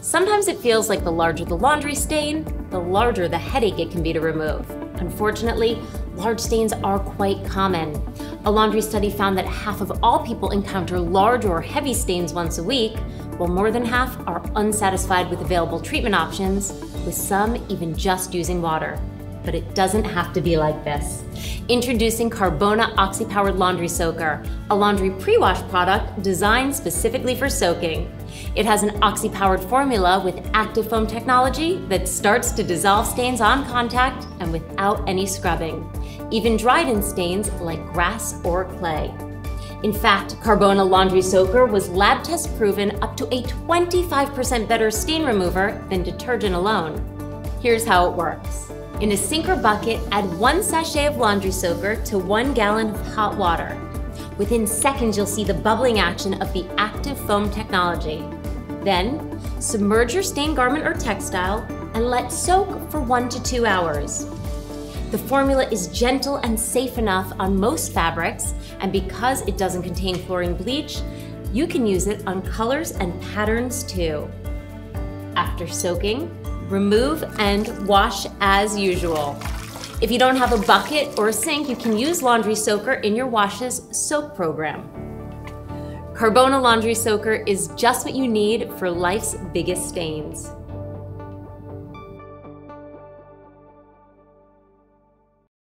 Sometimes it feels like the larger the laundry stain, the larger the headache it can be to remove. Unfortunately, large stains are quite common. A laundry study found that half of all people encounter large or heavy stains once a week, while more than half are unsatisfied with available treatment options, with some even just using water. But it doesn't have to be like this. Introducing Carbona Oxy-powered Laundry Soaker, a laundry pre-wash product designed specifically for soaking. It has an oxy-powered formula with active foam technology that starts to dissolve stains on contact and without any scrubbing, even dried-in stains like grass or clay. In fact, Carbona Laundry Soaker was lab test proven up to a 25% better stain remover than detergent alone. Here's how it works. In a sink or bucket, add 1 sachet of laundry soaker to 1 gallon of hot water. Within seconds, you'll see the bubbling action of the active foam technology. Then, submerge your stained garment or textile and let soak for 1 to 2 hours. The formula is gentle and safe enough on most fabrics, and because it doesn't contain chlorine bleach, you can use it on colors and patterns too. After soaking, remove and wash as usual. If you don't have a bucket or a sink, you can use Laundry Soaker in your wash's soak program. Carbona Laundry Soaker is just what you need for life's biggest stains.